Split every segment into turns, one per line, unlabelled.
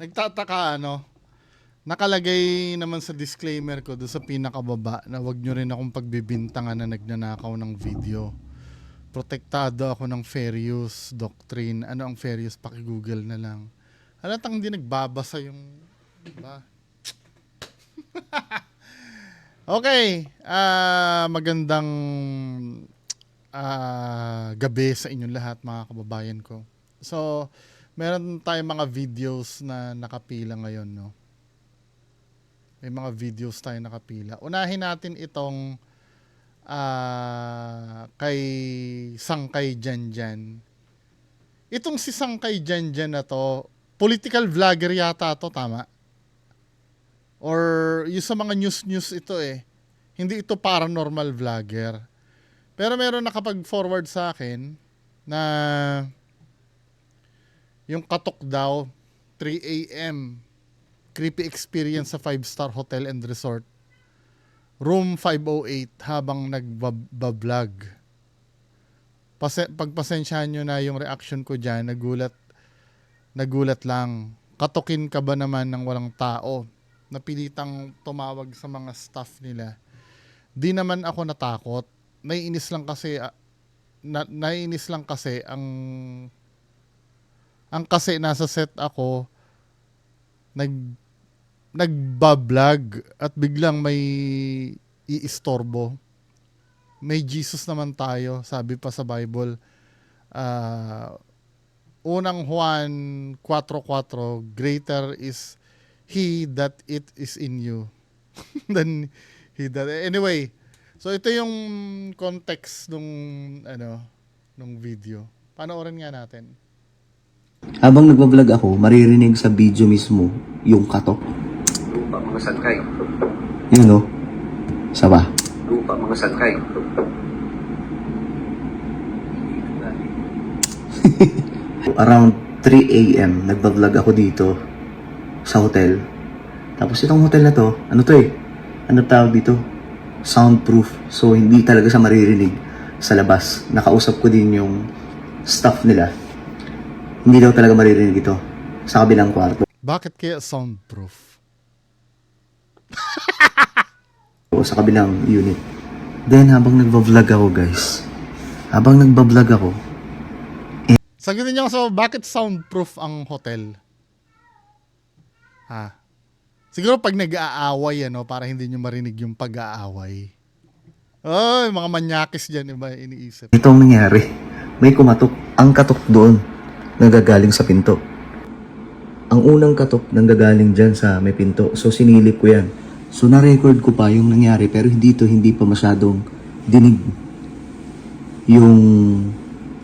Nagtataka nakalagay naman sa disclaimer ko doon sa pinakababa na wag nyo rin akong pagbibintangan na nagnanakaw ng video. Protektado ako ng fair use doctrine. Ano ang fair use? Paki-google na lang. Halatang hindi nagbabasa yung... Diba? Okay. Magandang gabi sa inyong lahat mga kababayan ko. So, meron tayong mga videos na nakapila ngayon, no? May mga videos tayo nakapila. Unahin natin itong kay Sangkay Janjan. Itong si Sangkay Janjan na to, political vlogger yata to, tama? Or yung sa mga news ito eh. Hindi ito paranormal vlogger. Pero meron nakapag-forward sa akin na yung katok daw 3 a.m. creepy experience sa 5-star hotel and resort. Room 508 habang nagbablog. Pagpasensyahan nyo na yung reaction ko dyan, nagulat lang. Katokin ka ba naman ng walang tao? Napilitang tumawag sa mga staff nila. Di naman ako natakot. Naiinis lang kasi ang kasi nasa set ako nagbablog at biglang may iistorbo. May Jesus naman tayo, sabi pa sa Bible. Unang Juan 4:4, greater is he that it is in you than he that... Anyway, so ito yung context nung video. Panoorin nga natin.
Habang nagbablog ako, maririnig sa video mismo yung katok.
Lupa mga sangkay.
Yun o. Saba.
Lupa mga sangkay.
Around 3 a.m. nagbablog ako dito sa hotel. Tapos itong hotel na to, ano to eh? Ano tawag dito? Soundproof. So hindi talaga siya maririnig sa labas. Nakausap ko din yung staff nila. Hindi daw talaga maririnig ito sa kabilang kwarto.
Bakit kaya soundproof?
O sa kabilang unit. Then habang nagbablog ako guys,
Sagutin niyo so bakit soundproof ang hotel? Siguro pag nag-aaway para hindi niyo marinig yung pag-aaway. Oy, mga manyakis diyan iba iniisip.
ito ang nangyari. May kumatok. Ang katok doon nanggagaling sa pinto. Ang unang katok nanggagaling dyan sa may pinto. So sinilip ko yan. So na-record ko pa yung nangyari pero hindi pa masyadong dinig yung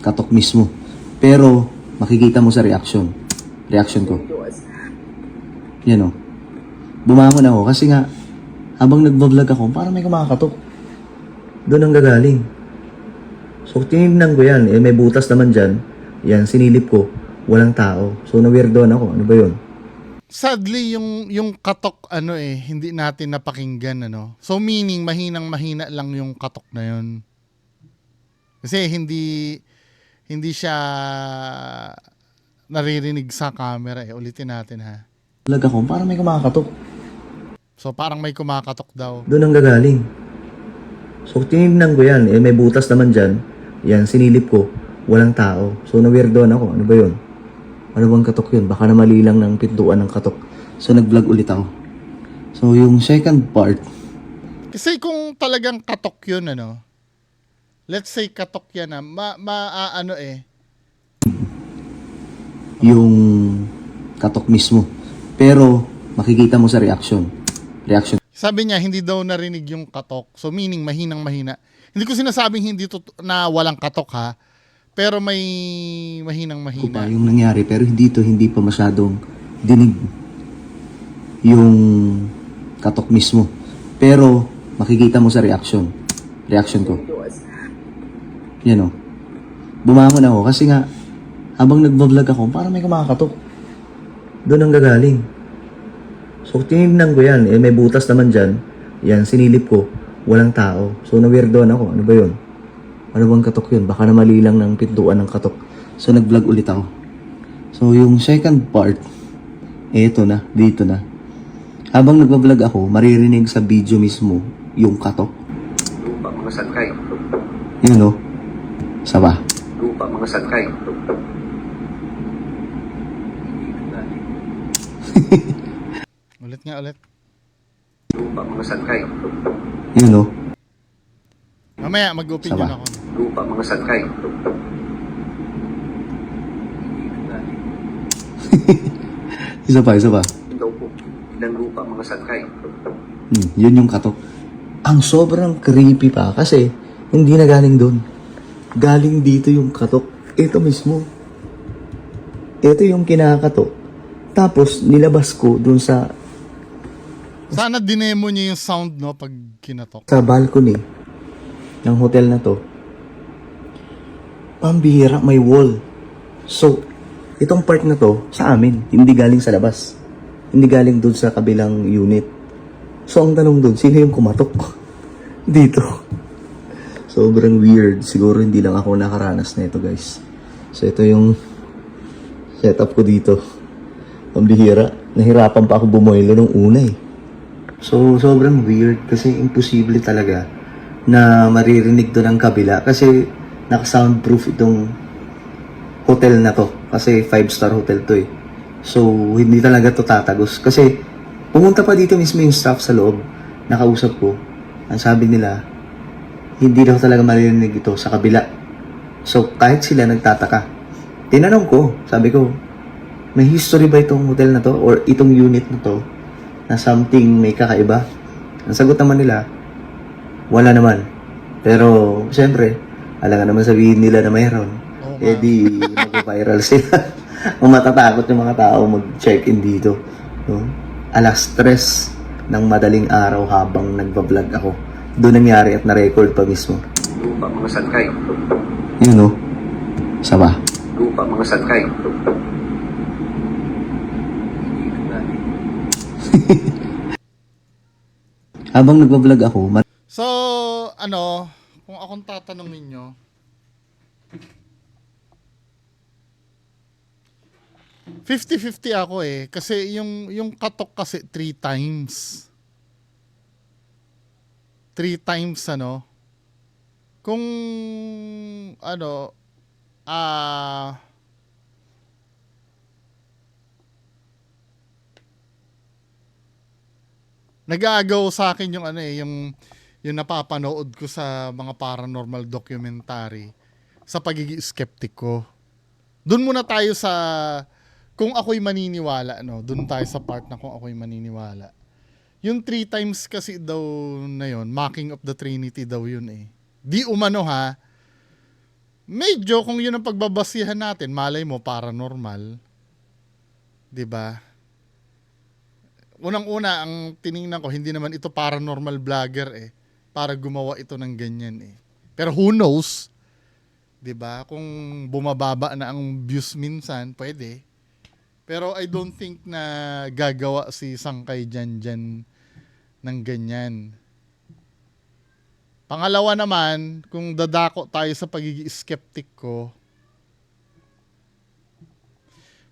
katok mismo. Pero makikita mo sa reaction ko. Yan o. Bumangon ako kasi nga habang nagbablog ako parang may kumakatok. Doon ang gagaling. So tinignan ko yan. May butas naman dyan. Yan, sinilip ko. Walang tao. So na-weirdoan ako. Ano ba yun?
Sadly yung katok hindi natin napakinggan So meaning mahina lang yung katok na yun. Kasi hindi siya naririnig sa camera Ulitin natin ha.
Vlog ako, parang may kumakatok.
So parang may kumakatok daw.
Doon ang gagaling. So tinignan ko yan. May butas naman dyan. Yan, sinilip ko. Walang tao. So na-weirdoan ako. Ano ba yun? Ano bang katok yun? Baka na mali lang ng pintuan ng katok. So nag-vlog ulit ako. So yung second part.
Kasi kung talagang katok yun let's say katok yan
Yung katok mismo. Pero makikita mo sa reaction.
Sabi niya hindi daw narinig yung katok. So meaning mahina. Hindi ko sinasabing na walang katok ha. Pero may
Ko pa yung nangyari pero hindi pa masyadong dinig yung katok mismo. Pero makikita mo sa reaction ko. Yan o. Bumangon ako kasi nga habang nagbablog ako parang may kumakatok. Doon ang gagaling. So tinignan ko yan. May butas naman dyan. Yan, sinilip ko. Walang tao. So na-weirdoan ako. Ano ba yun? Ano bang katok yun? Baka na mali lang ng pintuan ng katok. So nag-vlog ulit ako. So yung second part, Eto na, dito na. Habang nagbablog ako, maririnig sa video mismo yung katok.
Lupa mga sangkay.
Yun o. Saba.
Lupa mga sangkay.
Ulit nga, ulit.
Lupa mga sangkay.
Yun o.
Mamaya, mag-opinion
Saba.
ako.
Lupa mga sangkay.
Isa pa, isa pa.
Daw po. Ilang lupa mga sangkay.
Yun yung katok. Ang sobrang creepy pa kasi hindi na galing doon. Galing dito yung katok. Ito mismo. Ito yung kinakatok. Tapos nilabas ko doon sa
Sana dinemo niyo yung sound, no, pag kinatok.
balcony ng hotel na to. Pambihira, may wall. So, itong part na to sa amin, hindi galing sa labas. Hindi galing doon sa kabilang unit. So, ang tanong doon, sino yung kumatok? Dito. Sobrang weird. Siguro hindi lang ako nakaranas na ito, guys. So, ito yung setup ko dito. Pambihira. Nahirapan pa ako bumoylo nung una eh. So, sobrang weird kasi imposible talaga na maririnig to ng kabila kasi naka-soundproof itong hotel na to kasi 5-star hotel to eh. So, hindi talaga to tatagos kasi pumunta pa dito mismo yung staff sa loob, nakausap ko, ang sabi nila, hindi daw talaga maririnig ito sa kabila. So, kahit sila nagtataka. Tinanong ko, sabi ko, may history ba itong hotel na to or itong unit na to na something may kakaiba? Ang sagot naman nila, wala naman. Pero, siyempre, alam nga naman sabihin nila na mayroon.
Oo nga.
Eh di, mag-viral sila. O matatakot yung mga tao mag-check-in dito. No? Alas 3 ng madaling araw habang nagbablog ako. Doon nangyari at na-record pa mismo.
Lupa mga sangkay.
Yun o. Saba.
Lupa mga sangkay.
Habang nagbablog ako,
So, ano, kung akong tatanungin nyo, 50-50 ako eh. Kasi yung katok kasi 3 times. 3 times ano. Kung ano, nag-aagaw sa akin yung ano eh, yung napapanood ko sa mga paranormal documentary sa pagiging skeptic ko. Doon muna tayo sa kung ako'y maniniwala, no? Doon tayo sa part na kung ako'y maniniwala. Yung 3 times kasi daw na yun, mocking of the Trinity daw yun eh. Di umano ha, medyo kung yun ang pagbabasihan natin, malay mo paranormal. 'Di ba? Unang-una, ang tiningnan ko, hindi naman ito paranormal vlogger eh, para gumawa ito ng ganyan eh. Pero who knows, 'di ba? Kung bumababa na ang views minsan, pwede. Pero I don't think na gagawa si Sangkay Janjan ng ganyan. Pangalawa naman, kung dadako tayo sa pagiging skeptic ko,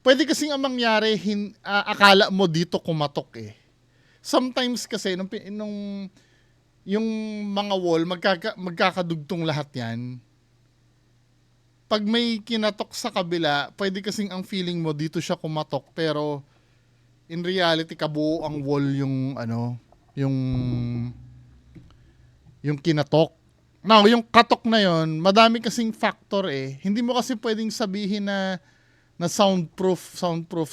pwede kasing ang mangyari, akala mo dito kumatok eh. Sometimes kasi, nung yung mga wall, magkakadugtong lahat yan. Pag may kinatok sa kabila, pwede kasing ang feeling mo dito siya kumatok, pero in reality, kabuo ang wall yung ano, yung kinatok. Now, yung katok na yon, madami kasing factor eh. Hindi mo kasi pwedeng sabihin na soundproof.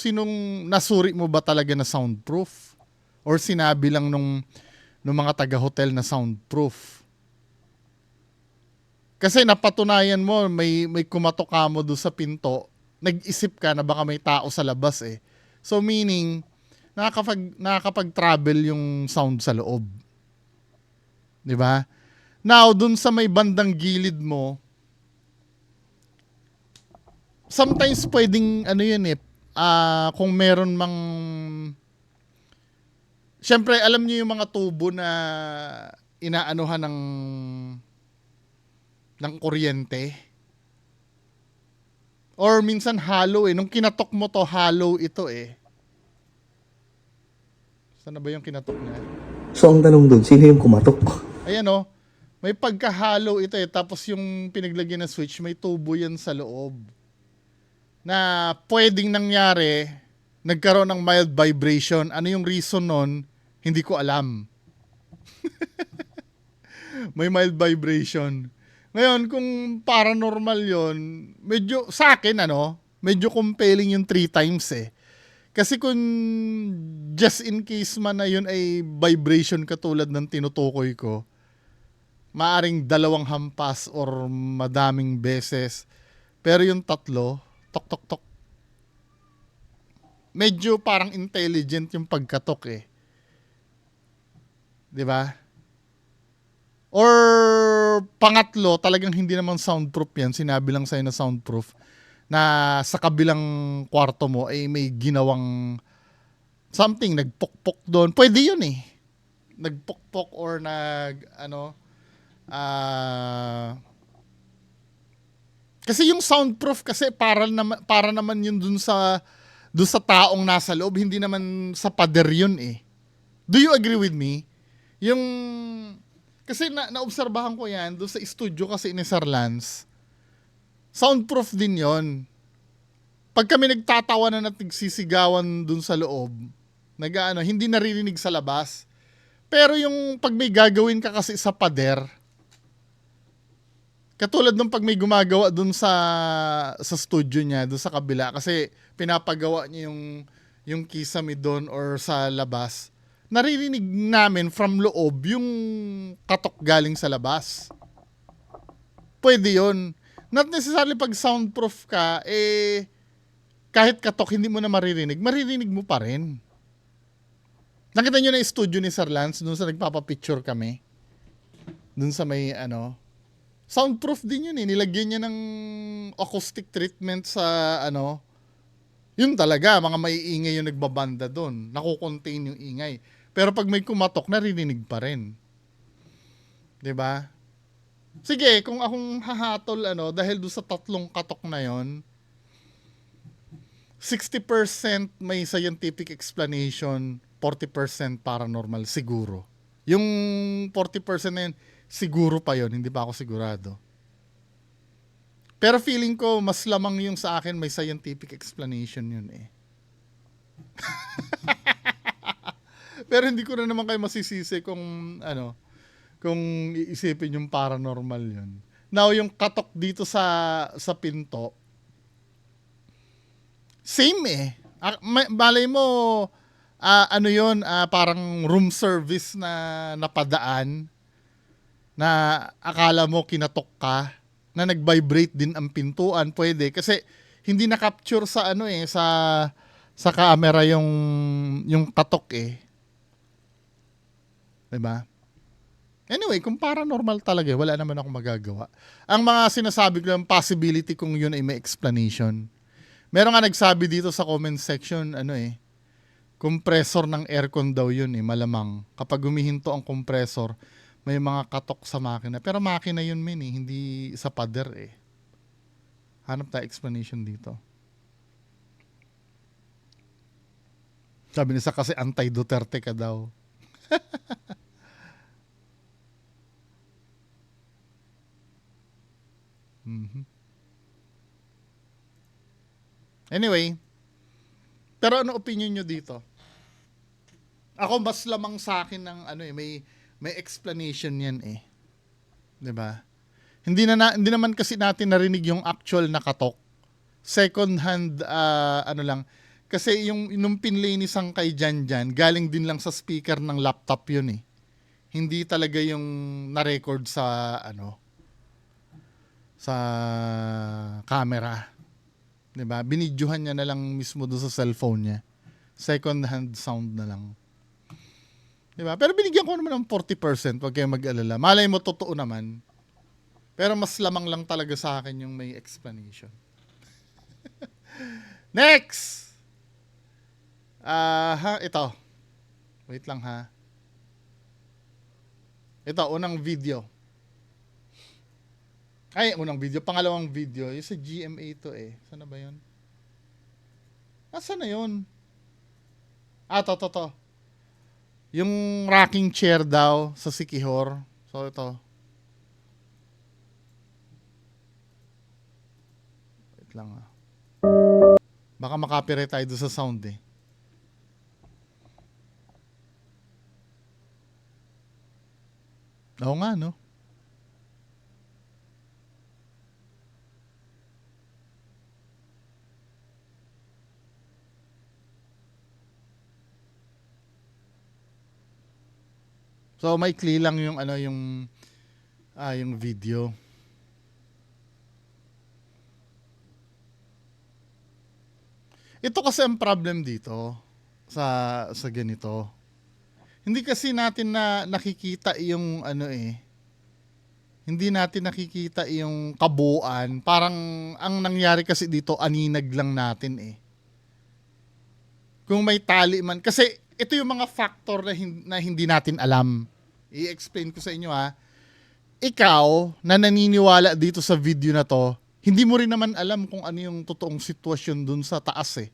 Sinong nasuri mo ba talaga na soundproof? Or sinabi lang nung mga taga-hotel na soundproof? Kasi napatunayan mo, may kumatok ka mo doon sa pinto, nag-isip ka na baka may tao sa labas eh. So meaning, nakakapag-travel yung sound sa loob. 'Di ba? Now, doon sa may bandang gilid mo, sometimes pwedeng ano yun eh, kung meron mang, syempre alam niyo yung mga tubo na inaanuhan ng kuryente. Or minsan hollow eh. Nung kinatok mo to, hollow ito eh. Saan na ba yung kinatok niya?
So ang tanong doon, sino yung kumatok?
Ayan oh, may pagkahalo ito eh. Tapos yung pinaglagyan ng switch, may tubo yan sa loob. Na pwedeng nangyari, nagkaroon ng mild vibration. Ano yung reason nun? Hindi ko alam. May mild vibration. Ngayon, kung paranormal yon, medyo, sa akin, medyo compelling yung 3 times eh. Kasi kung just in case man na yun ay vibration katulad ng tinutukoy ko, maaring 2 hampas or madaming beses. Pero yung 3, tok tok tok. Medyo parang intelligent yung pagkatok eh. 'Di ba? Or pangatlo, talagang hindi naman soundproof yan. Sinabi lang sa'yo na soundproof na sa kabilang kwarto mo ay may ginawang something, nagpukpok doon. Pwede yun eh. Nagpukpok or kasi yung soundproof kasi para naman yun dun sa taong nasa loob, hindi naman sa pader yun eh. Do you agree with me? Yung kasi naobserbahan ko yan doon sa studio kasi ni Sir Lance. Soundproof din yon. Pag kami nagtatawanan at nagsisigawan doon sa loob, hindi naririnig sa labas. Pero yung pag may gagawin ka kasi sa pader, katulad nung pag may gumagawa doon sa studio niya, doon sa kabila, kasi pinapagawa niya yung kisame doon or sa labas, naririnig namin from loob yung katok galing sa labas. Pwede yun. Not necessarily pag soundproof ka, kahit katok hindi mo na maririnig mo pa rin. Nakita nyo na yung studio ni Sir Lance, dun sa nagpapapicture kami. Dun sa may soundproof din yun eh. Nilagyan niya ng acoustic treatment sa yun talaga, mga maiingay yung nagbabanda dun. Nakukontain yung ingay. Pero pag may kumatok, naririnig pa rin. 'Di ba? Sige, kung akong hahatol dahil doon sa 3 katok na 'yon, 60% may scientific explanation, 40% paranormal siguro. Yung 40% na yun, siguro pa 'yon, hindi pa ako sigurado. Pero feeling ko mas lamang yung sa akin may scientific explanation yun eh. Pero hindi ko na naman kayo masisisi kung kung iisipin yung paranormal yun. Now, yung katok dito sa pinto, same eh. Malay mo, yun, parang room service na napadaan na akala mo kinatok ka, na nag-vibrate din ang pintuan, pwede. Kasi hindi na-capture sa sa camera yung katok eh. Diba? Anyway, kung paranormal talaga, wala naman akong magagawa. Ang mga sinasabi ko lang, possibility kung yun ay may explanation. Meron nga nagsabi dito sa comment section, compressor ng aircon daw yun eh, malamang. Kapag humihinto ang compressor, may mga katok sa makina. Pero makina yun hindi sa pader eh. Hanap tayo explanation dito. Sabi nisa kasi anti-Duterte ka daw. Anyway, pero ano opinion nyo dito? Ako mas lamang sa akin ng may explanation yan eh. 'Di ba? Hindi naman kasi natin narinig yung actual na katok. Second hand lang kasi yung pinlay ni Sangkay Janjan, galing din lang sa speaker ng laptop yun eh. Hindi talaga yung na-record sa sa camera. 'Di ba? Binidyohan niya na lang mismo doon sa cellphone niya. Second hand sound na lang. 'Di ba? Pero binigyan ko naman ng 40%, wag kayong mag-alala. Malay mo totoo naman. Pero mas lamang lang talaga sa akin yung may explanation. Next. Ito. Wait lang ha. Ito, unang video. Unang video. Pangalawang video. Yung sa GMA to eh. Saan na ba yun? Saan na yun? To. Yung rocking chair daw sa Sikihor. So ito. Wait lang ah. Baka makapire tayo doon sa sound eh. Oo nga, no? So maikli lang yung ano yung video. Ito kasi ang problem dito sa ganito. Hindi kasi natin na nakikita yung ano eh. Hindi natin nakikita yung kabuuan. Parang ang nangyari kasi dito aninag lang natin eh. Kung may tali man kasi ito yung mga factor na hindi natin alam. I-explain ko sa inyo ha. Ikaw na naniniwala dito sa video na to, hindi mo rin naman alam kung ano yung totoong sitwasyon dun sa taas eh.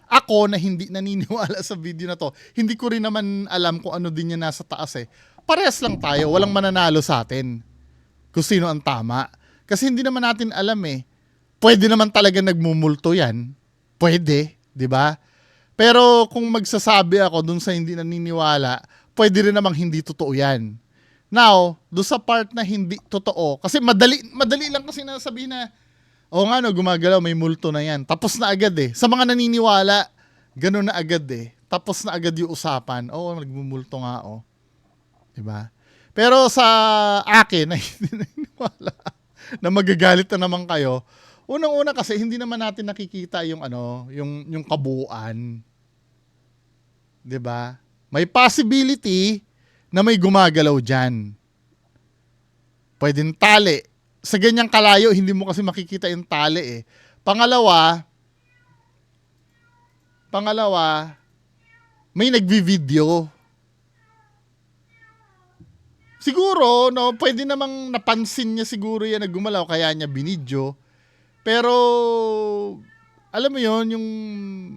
Ako na hindi naniniwala sa video na to, hindi ko rin naman alam kung ano din yung nasa taas eh. Parehas lang tayo, walang mananalo sa atin kung sino ang tama. Kasi hindi naman natin alam eh. Pwede naman talaga nagmumulto yan. Pwede, di ba? Pero kung magsasabi ako dun sa hindi naniniwala, pwede rin namang hindi totoo yan. Now, doon sa part na hindi totoo, kasi madali lang kasi nasabihin na, o nga no, gumagalaw, may multo na yan. Tapos na agad eh. Sa mga naniniwala, gano'n na agad eh. Tapos na agad yung usapan. Oo, nagmumulto nga oh. Diba? Pero sa akin, na hindi naniniwala, na magagalit na naman kayo, unang-una kasi hindi naman natin nakikita yung ano, yung kabuuan. 'Di ba? May possibility na may gumagalaw diyan. Pwedeng tali. Sa ganyang kalayo, hindi mo kasi makikita yung tali eh. Pangalawa, may nagvi-video. Siguro, no, pwede namang napansin niya siguro yan na gumalaw, kaya niya binidyo. Pero, alam mo yon yung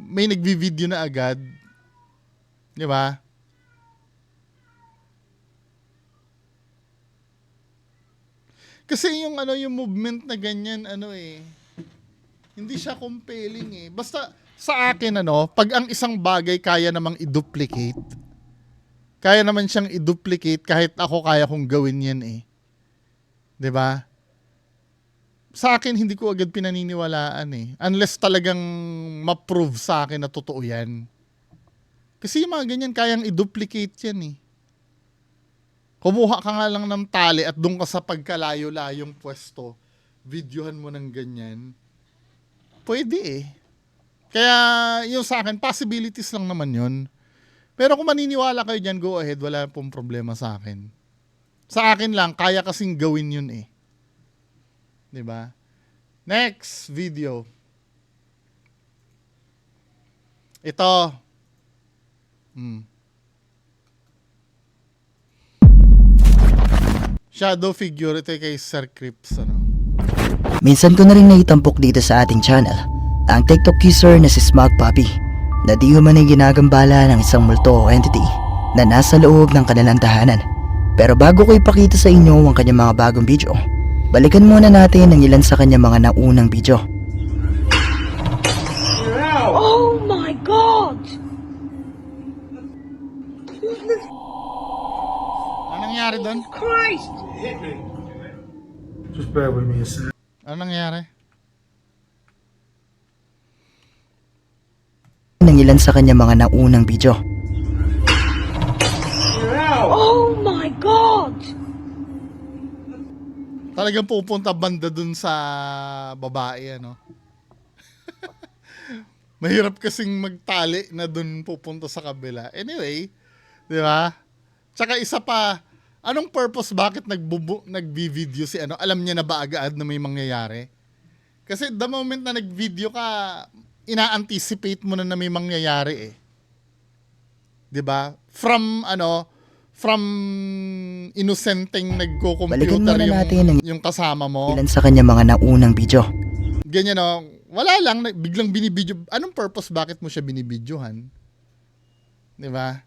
may nagvi-video na agad. Di ba? Kasi yung ano, yung movement na ganyan, ano eh, hindi siya compelling eh. Basta sa akin, ano, pag ang isang bagay kaya namang i-duplicate, kaya naman siyang i-duplicate kahit ako kaya kong gawin yan eh. 'Di ba? Sa akin, hindi ko agad pinaniniwalaan eh. Unless talagang ma-prove sa akin na totoo yan. Kasi yung mga ganyan, kayang i-duplicate yan eh. Kumuha ka nga lang ng tali at doon ka sa pagkalayo-layong pwesto, videohan mo ng ganyan. Pwede eh. Kaya yung sa akin, possibilities lang naman yun. Pero kung maniniwala kayo dyan, go ahead. Wala pong problema sa akin. Sa akin lang, kaya kasing gawin yun eh. 'Di ba? Next video. Ito. Shadow figure. Ito kay Sir Crips. Ano?
Minsan ko na rin naitampok dito sa ating channel ang TikTok user na si Smug Puppy na di man ay ginagambala ng isang multo o entity na nasa loob ng kanilang tahanan. Pero bago ko ipakita sa inyo ang kanyang mga bagong video, balikan muna natin ang ilan sa kanyang mga naunang video.
Oh my God!
Ano nangyari doon?
Christ!
Just bear with me a second.
Ano nangyari?
Ang ilan sa kanyang mga naunang video.
Oh my God!
Talagang pupunta banda dun sa babae, ano? Mahirap kasing magtali na dun pupunta sa kabila. Anyway, di ba? Tsaka isa pa, anong purpose bakit nagbi-video si ano? Alam niya na ba agad na may mangyayari? Kasi the moment na nag-video ka, ina-anticipate mo na may mangyayari eh. 'Di ba? From innocenteng
Balikan
nagko-computer
muna natin ang
yung kasama mo.
ilan sa kanyang mga naunang video.
Ganyan no, wala lang, biglang binibidyo. Anong purpose bakit mo siya binibidyohan? 'Di ba?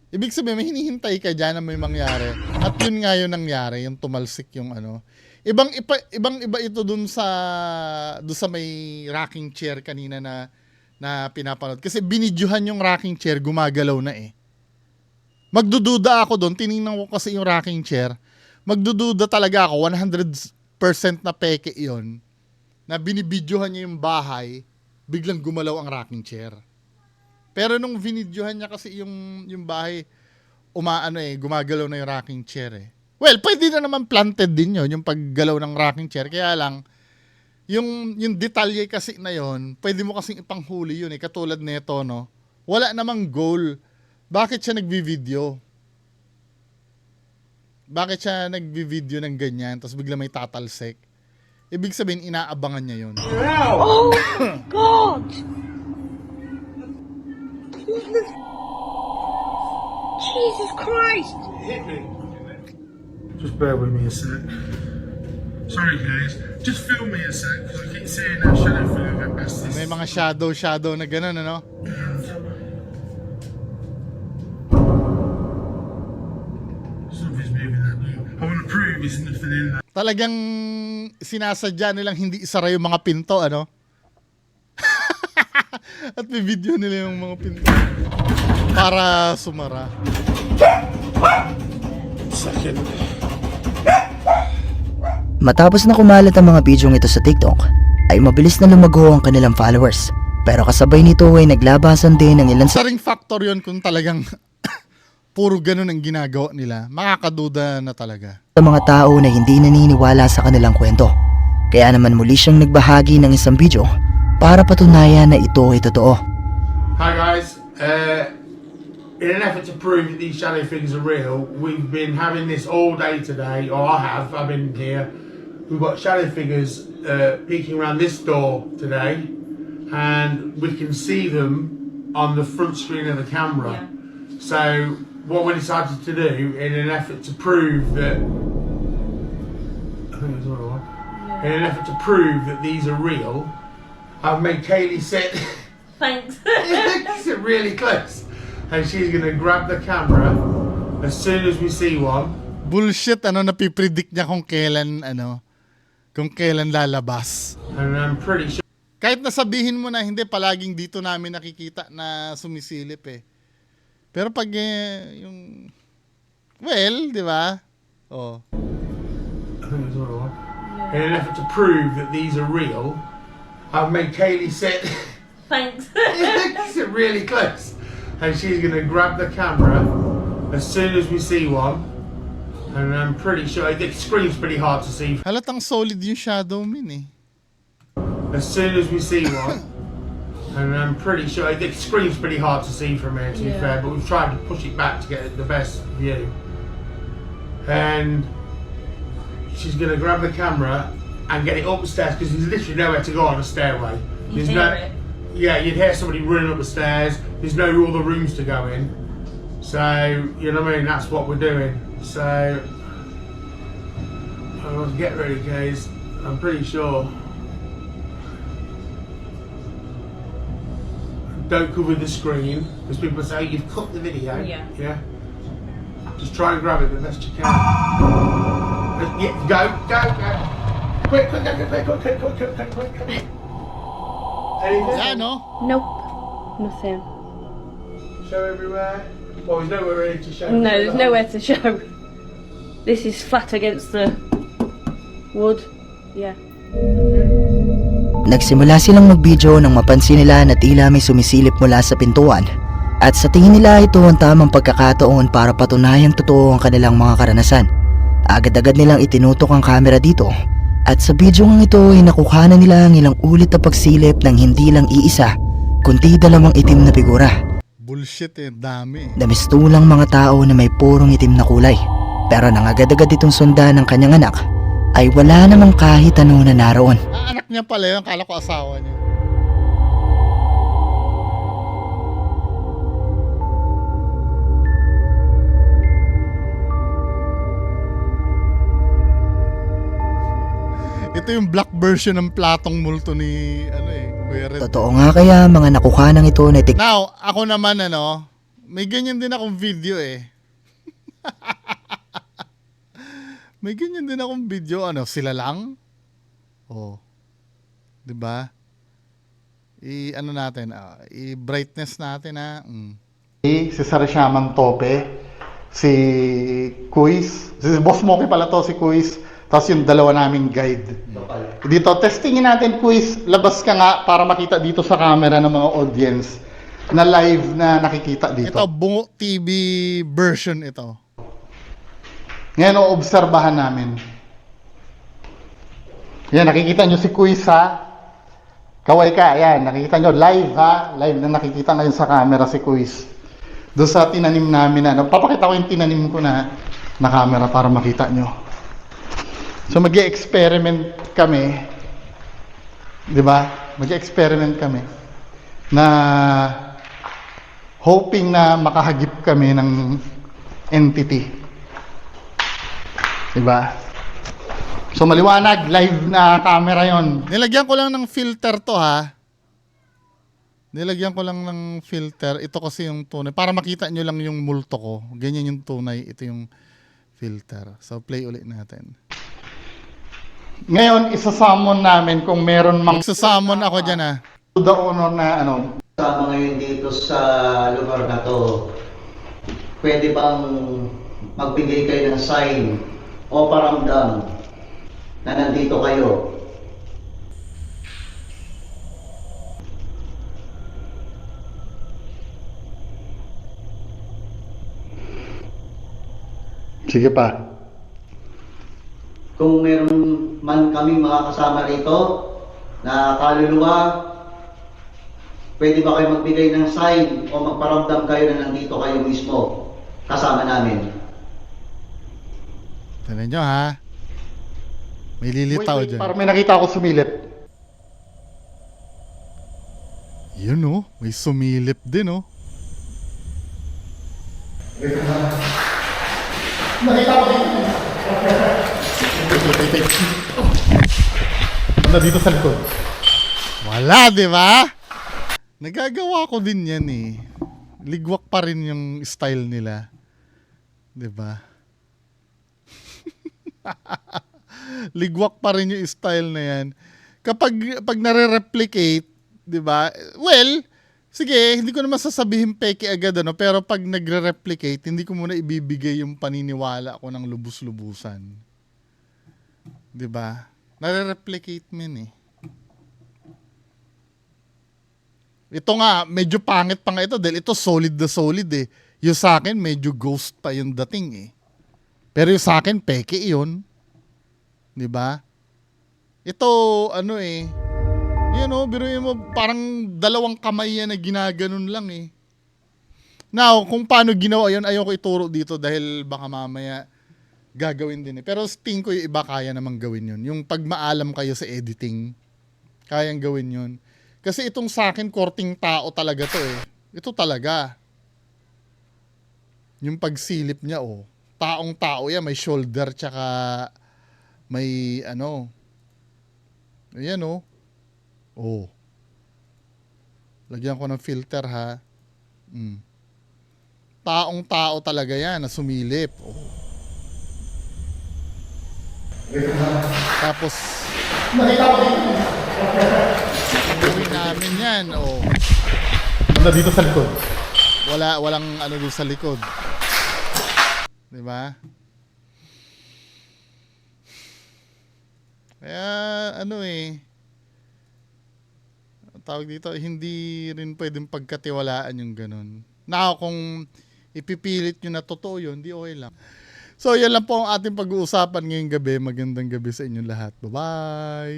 Ibig sabihin, may hinihintay ka dyan na may mangyari. At yun nga yun nangyari, yung tumalsik yung ano. Ibang iba ito dun sa may rocking chair kanina na pinapanood. Kasi binidyohan yung rocking chair, gumagalaw na eh. Magdududa ako dun, tiningnan ko kasi yung rocking chair. Magdududa talaga ako, 100% na peke yon na binibidyohan niya yung bahay, biglang gumalaw ang rocking chair. Pero nung vinidyohan niya kasi yung bahay, gumagalaw na yung rocking chair eh. Well, pwede na naman planted din yun, yung paggalaw ng rocking chair. Kaya lang, yung detalye kasi na yon, pwede mo kasing ipanghuli yun eh. Katulad nito, no? Wala namang goal. Bakit siya nagvi-video? Bakit siya nagvi-video ng ganyan, tapos bigla may tatalsik? Ibig sabihin, inaabangan niya yun.
Oh my God! Jesus Christ!
Just bear with me a sec. Sorry guys, just film me a sec because I keep seeing that shadow figure go past this.
May mga shadow na gano'n, ano?
Something's moving that door. I want to prove there's nothing in there.
Talagang sinasadya nilang hindi isara yung mga pinto, ano? At may video nila yung mga pinto para sumara.
Second.
Matapos na kumalat ang mga bidyong ito sa TikTok, ay mabilis na lumago ang kanilang followers. Pero kasabay nito ay naglabasan din ng ilan sa
Saring factor yon kung talagang puro ganun ang ginagawa nila. Makakaduda na talaga.
mga tao na hindi naniniwala sa kanilang kwento. Kaya naman muli siyang nagbahagi ng isang video para patunayan na ito ay totoo.
Hi guys, in an effort to prove that these shadow figures are real, we've been having this all day today, or I've been here. We've got shadow figures peeking around this door today, and we can see them on the front screen of the camera. So what we decided to do in an effort to prove that, I think there's another one. In an effort to prove that these are real, I've made Kaylee sit
Thanks.
sit really close, and she's gonna grab the camera as soon as we see one.
Bullshit, napipredict niya kung kailan lalabas.
And I'm pretty sure
Kahit nasabihin mo na hindi, palaging dito namin nakikita na sumisilip eh. Pero pag yung, well, di ba? Oh.
I think there's another one. In an effort to prove that these are real, I've made Kaylee sit
Thanks.
sit really close, and she's gonna grab the camera as soon as we see one. And I'm pretty sure the screen's pretty hard to see.
Halatang solid yung shadow min eh.
As soon as we see one, and I'm pretty sure the screen's pretty hard to see from here, to be fair, but we've tried to push it back to get the best view. And she's gonna grab the camera and get it up the stairs because there's literally nowhere to go on the stairway. There's
hear it.
Yeah, you'd hear somebody running up the stairs. There's no other rooms to go in. So you know what I mean. That's what we're doing. So get ready, guys. I'm pretty sure. Don't cover the screen because people say you've cut the video.
Yeah.
Yeah. Just try and grab it the best you can. Yeah, go. Quick. Anything?
Yan, no?
Nope. Nothing.
Show everywhere. Well, there's nowhere really to show.
No, there's nowhere to show. This is flat against the wood. Yeah.
Nagsimula silang mag-video nang mapansin nila na tila may sumisilip mula sa pintuan. At sa tingin nila ito ang tamang pagkakataon para patunayang totoo ang kanilang mga karanasan. Agad-agad nilang itinutok ang camera dito. At sa video ng ito ay nakuha na nila ang ilang ulit na pagsilip ng hindi lang iisa, kundi dalawang itim na figura.
Bullshit eh, dami.
Namistulang mga tao na may purong itim na kulay. Pero nang agad-agad itong sundan ng kanyang anak, ay wala namang kahit ano na naroon.
Anak niya pala yun, kala ko asawa niya. Ito yung black version ng platong multo ni Kuya Red.
Totoo nga kaya mga nakuha ng ito na
Now, ako naman May ganyan din akong video eh. May ganyan din akong video. Ano, sila lang? Oh. 'Di ba? I-ano natin, i-brightness natin ha. Si Sarishaman Tope, si Kuis, si Boss Moki pala to, si Kuis, tapos yung dalawa naming guide. Dito, testingin natin, Kuis, labas ka nga para makita dito sa camera ng mga audience na live na nakikita dito. Ito, Bungo TV version ito. Ngayon, obserbahan namin. Yan, nakikita nyo si Kuis ha. Kaway ka, ayan, nakikita nyo, live ha, live na nakikita ngayon sa camera si Kuis. Doon sa tinanim namin na, papakita ko yung tinanim ko na camera para makita nyo. So mag-experiment kami, di ba? Mag-experiment kami na hoping na makahagip kami ng entity. Di ba? So maliwanag, live na camera yon. Nilagyan ko lang ng filter to ha. Nilagyan ko lang ng filter. Ito kasi yung tunay. Para makita nyo lang yung multo ko. Ganyan yung tunay. Ito yung filter. So play ulit natin. Ngayon, isa-summon namin kung meron mang... Isa-summon ako dyan ha. To the honor na ano.
Kasama ngayon dito sa lugar na to, pwede bang magbigay kayo ng sign o paramdam na nandito kayo?
Sige pa.
Kung meron man kaming mga kasama rito na kaluluwa, pwede ba kayo magbigay ng sign o magparamdam kayo na nandito kayo mismo kasama namin?
Tignan nyo ha. May lilitaw dyan.
Parang may nakita ako sumilip.
Yun oh. May sumilip din oh.
Nakita ko dito. Ano dito sa likod?
Wala, di ba? Nagagawa ko din yan eh. Ligwak pa rin yung style nila. Di ba? Ligwak pa rin yung style na yan. Pag nare-replicate, di ba? Well, sige, hindi ko naman sasabihin peke agad ano, pero pag nagre-replicate, hindi ko muna ibibigay yung paniniwala ko ng lubus-lubusan. Di ba? Nare-replicate min eh. Ito nga, medyo pangit pa nga ito dahil ito solid na solid eh. Yung sa akin, medyo ghost pa yung dating eh. Pero yung sa akin, peke yun. Di ba? Ito, ano eh. Yan o, biruin mo, parang dalawang kamay yan na ginaganon lang eh. Now, kung paano ginawa yun, ayoko ituro dito dahil baka mamaya gagawin din eh. Pero tingin ko yung iba kaya namang gawin yun. Yung pag maalam kayo sa editing, kayang gawin yun. Kasi itong sa akin, korting tao talaga to eh. Ito talaga. Yung pagsilip niya, oh. Taong tao yan, may shoulder, tsaka may ano. Ayan, oh. Oh. Lagyan ko ng filter, ha. Taong tao talaga yan, na sumilip. Oh. Tapos,
Nakita ko dito.
gawin namin yan, oh.
Ano dito sa likod?
Walang ano doon sa likod. 'Di ba? Kaya ano eh, tawag dito, hindi rin pwedeng pagkatiwalaan yung ganun. Na kung ipipilit nyo na totoo yun, di okay lang. So yan lang po ang ating pag-uusapan ngayong gabi. Magandang gabi sa inyong lahat. Bye-bye!